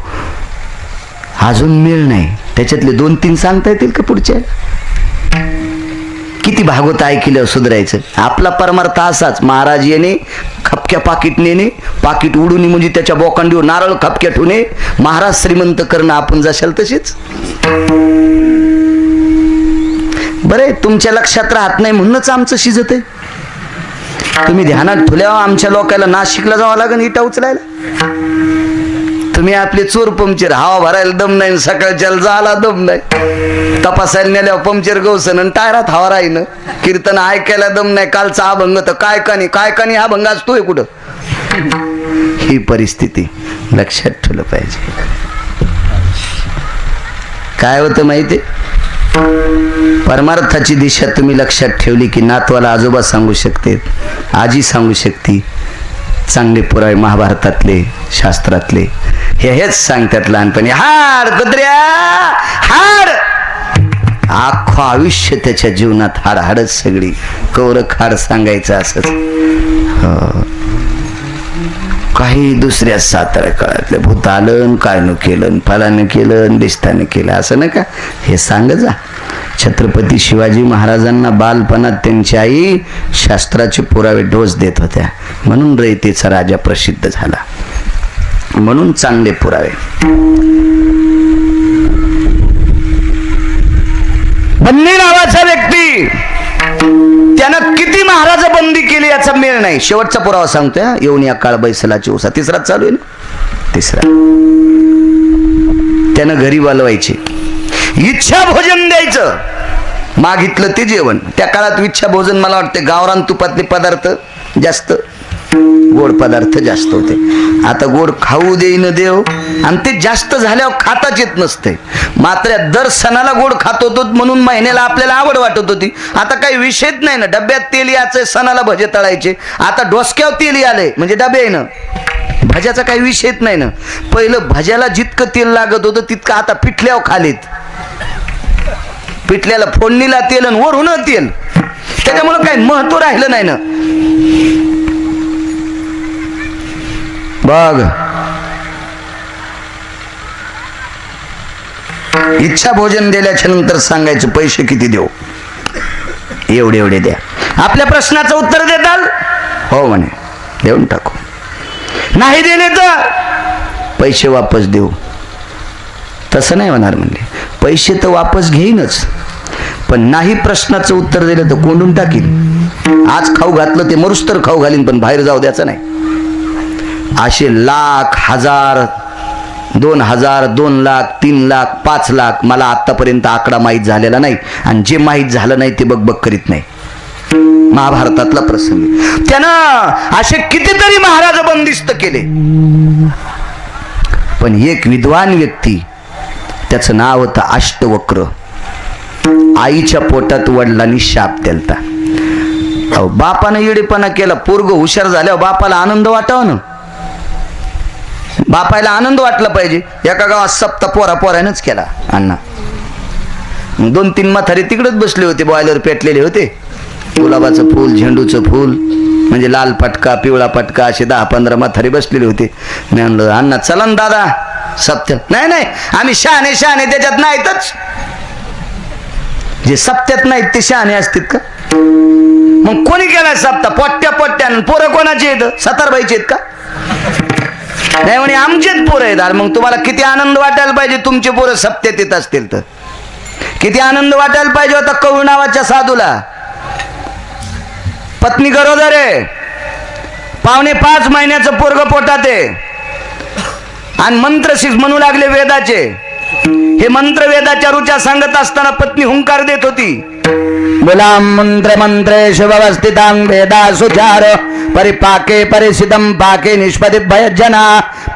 A: अजून मेळ नाही. त्याच्यातले 2-3 सांगता येतील का पुढच्या. किती भागवत ऐकलं सुधारायचं. आपला परमार्थ असाच. महाराज येणे, खपक्या पाकिट नेणे, पाकिट उडून म्हणजे त्याच्या बोकांडीवर नारळ खपक्या ठेवणे, महाराज श्रीमंत करणं. आपण जशाल तशीच. बरे तुमच्या लक्षात राहत नाही म्हणूनच आमचं शिजत आहे. तुम्ही ध्यानात ठेवल्यावर आमच्या लोकांना नाशिकला जावं लागेल इटा उचलायला. तुम्ही आपले चोर पंक्चर हवा भरायला दम नाही, सकाळच्याला जायला दम नाही, तपासायला नेल्यावर पंक्चर गवसन आणि टायरात हवा राहीन, कीर्तन ऐकायला दम नाही. कालचा अभंग तर काय कानी अभंग असतोय कुठं. ही परिस्थिती लक्षात ठेवलं पाहिजे. काय होतं माहिती. परमार्थाची दिशा तुम्ही लक्षात ठेवली की नातवाला आजोबा सांगू शकते, आजी सांगू शकते. चांगले पुरावे महाभारतातले, शास्त्रातले हेच सांगतात लहानपणी. हाड कुत्र्या हाड. अख्खं आयुष्य त्याच्या जीवनात हाड हाडच सगळी कौर खाड सांगायचं असंच. काही दुसऱ्या 7 काळातल्या भूतालन काय न केलं, फलानं केलं, दिसतानं केलं असं नका. हे सांग जा. छत्रपती शिवाजी महाराजांना बालपणात त्यांची आई शास्त्राचे पुरावे डोस देत होत्या म्हणून रयतेचा राजा प्रसिद्ध झाला. म्हणून चांगले पुरावे. बन्नी नावाचा व्यक्ती त्यानं किती महाराज बंदी केली याचा मेळ नाही. शेवटचा पुरावा सांगतोय. येऊन या काळ बैसलाची उसा. तिसराच चालू आहे ना. तिसरा. त्यानं घरी बोलवायचे, इच्छा भोजन द्यायचं, मागितलं ते जेवण. त्या काळात इच्छा भोजन मला वाटते गावरान तुपातले पदार्थ जास्त, गोड पदार्थ जास्त होते. आता गोड खाऊ देईन देव आणि ते जास्त झाल्यावर खाताच येत नसते. मात्र दर सणाला गोड खात होतो म्हणून महिन्याला आपल्याला आवड वाटत होती. आता काही विषयच नाही ना. डब्यात तेल याचे, सणाला भजे तळायचे. आता डोसक्यावर तेल आले म्हणजे डबे आहे ना. भज्याचा काही विषयच नाही ना. पहिलं भज्याला जितकं तेल लागत होतं तितकं आता पिठल्यावर खालीत. पिठल्याला फोडणीला तेल आणि वरून तेल. त्याच्यामुळे काही महत्व राहिलं नाही ना. बघ इच्छा भोजन दिल्याच्या नंतर सांगायचं पैसे किती देऊ. एवढे एवढे द्या. आपल्या प्रश्नाचं उत्तर देताल. हो म्हणे देऊन टाकू. नाही दिले तर पैसे वापस देऊ. तसं नाही होणार म्हणले. पैसे तर वापस घेईनच पण नाही प्रश्नाचं उत्तर दिलं तर कोंडून टाकीन. आज खाऊ घातलं ते मरुस तर खाऊ घालीन पण बाहेर जाऊ द्यायचं नाही. असे लाख, हजार, 2000, 2 लाख, 3 लाख, 5 लाख मला आतापर्यंत आकडा माहीत झालेला नाही. आणि जे माहीत झालं नाही ते बघ करीत नाही. महाभारतातला प्रसंग. त्यानं असे कितीतरी महाराज बंदिस्त केले. पण एक विद्वान व्यक्ती, त्याचं नाव होतं अष्टवक्र. आईच्या पोटात वडिलांनी शाप दिलता. बापानं येडेपणा केला. पोरग हुशार झाल्यावर बापाला आनंद वाटावा ना. बापायला आनंद वाटला पाहिजे. एका गावात सप्ता पोरानंच केला. अण्णा 2-3 म्हातारे तिकडेच बसले होते. बॉयलर पेटलेले होते. गुलाबाचं फूल, झेंडूचं फूल म्हणजे लाल पटका, पिवळा पटका असे 10-15 म्हातारे बसलेले होते. मी म्हणलं अण्णा चला ना दादा सप्त्यात. नाही आम्ही शहाणे त्याच्यात नाहीतच. जे सप्त्यात नाहीत ते शहाणे असतील का. मग कोणी केलाय सप्ता. पोट्ट्यान पोरं कोणाचे आहेत. सतारबाईचे आहेत का. नाही म्हणे आमचेच पोरं आहेत. मग तुम्हाला किती आनंद वाटायला पाहिजे तुमचे पोरं सप्त्यात येत असतील तर. किती आनंद वाटायला पाहिजे होता कौळ नावाच्या साधूला. पत्नी गरोदर आहे, 4.5 महिन्याचं पोरग पोटात आहे आणि मंत्र म्हणू लागले वेदाचे. हे मंत्र वेदाच्या ऋचा सांगत असताना पत्नी हुंकार देत होती. बोला मंत्र मंत्रे शिवस्थितां वेदा सुचार परिपाके परिसिदं पाके निष्पदी भयजना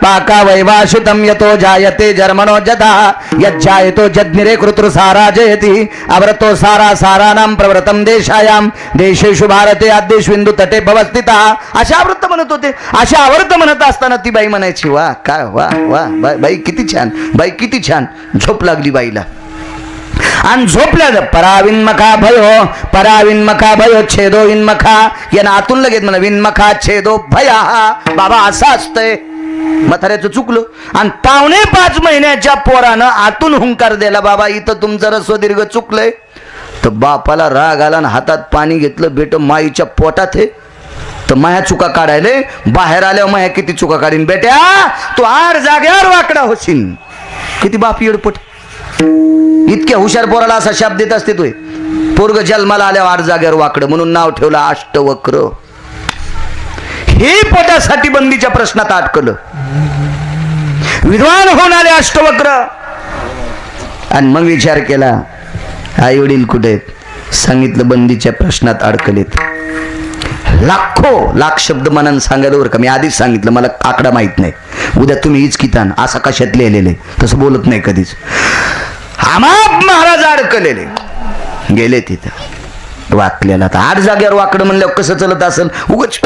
A: पाका वैवाशितं यतो जायते जर्मनो जदा यज्जायतो जज्ञिरे कृतृसारा जयति अव्रतो सारा सारानां प्रवृतं देशायां देशेषु भारते आद्येष्विंदू तटे भवस्थिता. अशा व्रत म्हणत होते. अशा आवर्त म्हणत असताना ती बाई म्हणायची वा काय वा वा बाई किती छान, बाई किती छान. झोप लागली बाईला आणि झोपल्या पराविन्मखा भयो छेदो इन्मखा. यानं आतून लगेच म्हणा विन्मखा छेदो भया. बाबा असं असतंय. म्हाताऱ्याचं चुकलं आणि 5.5 महिन्याच्या पोरानं आतून हुंकार दिला बाबा इथं तुमचं रस्व दीर्घ चुकलंय. तर बापाला राग आला आणि हातात पाणी घेतलं. बेट माईच्या पोटात आहे तर माया चुका काढायले. बाहेर आल्यावर माया किती चुका काढीन. बेट्या तू 8 जाग्यावर वाकडा होशील. किती बाप येडपट. इतक्या हुशार पोराला असा शाप देत असते तोय. पोरग जन्माला आल्यावर 8 जागेवर वाकडं म्हणून नाव ठेवलं अष्टवक्र. हे पोटासाठी बंदीच्या प्रश्नात अटकलं. विद्वान होणारे अष्टवक्र. आणि मग विचार केला आई वडील कुठे आहेत. सांगितलं बंदीच्या प्रश्नात अडकलेत. लाख शब्द मनानं सांगायला बरं का. मी आधीच सांगितलं मला आकडा माहित नाही. उद्या तुम्ही इचकितान असा कशात लिहिलेले तसं बोलत नाही कधीच. आमाप महाराज अडकलेले गेले तिथं वाकलेला. तर 8 जाग्यावर वाकडं म्हणल्यावर कसं चलत असेल. उगाच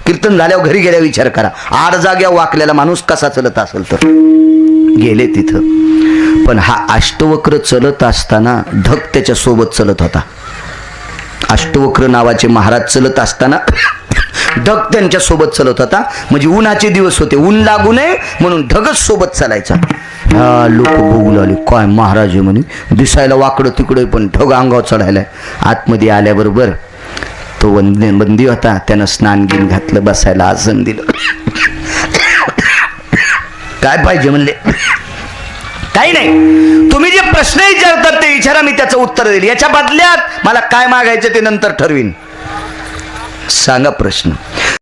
A: कीर्तन झाल्यावर घरी गेल्या विचार करा. 8 जाग्यावर वाकलेला माणूस कसा चलत असेल. तर गेले तिथं. पण हा अष्टवक्र चलत असताना ढग त्याच्या सोबत चलत होता. अष्टवक्र नावाचे महाराज चलत असताना ढग त्यांच्या सोबत चलत होता. म्हणजे उन्हाचे दिवस होते. ऊन लागू नये म्हणून ढगच सोबत चालायचा. लोक बघू लागले काय महाराज आहे म्हणे. दिसायला वाकडं तिकडं पण ढग अंगावर चढायलाय. आतमध्ये आल्याबरोबर तो बंदी होता. त्यानं स्नान घेऊन घातलं. बसायला आसन दिलं. काय पाहिजे म्हणले. काही नाही तुम्ही जे प्रश्न विचारतात ते विचारा मी त्याचं उत्तर देईल. याच्या बदल्यात मला काय मागायचं ते नंतर ठरवीन. सांगा प्रश्न.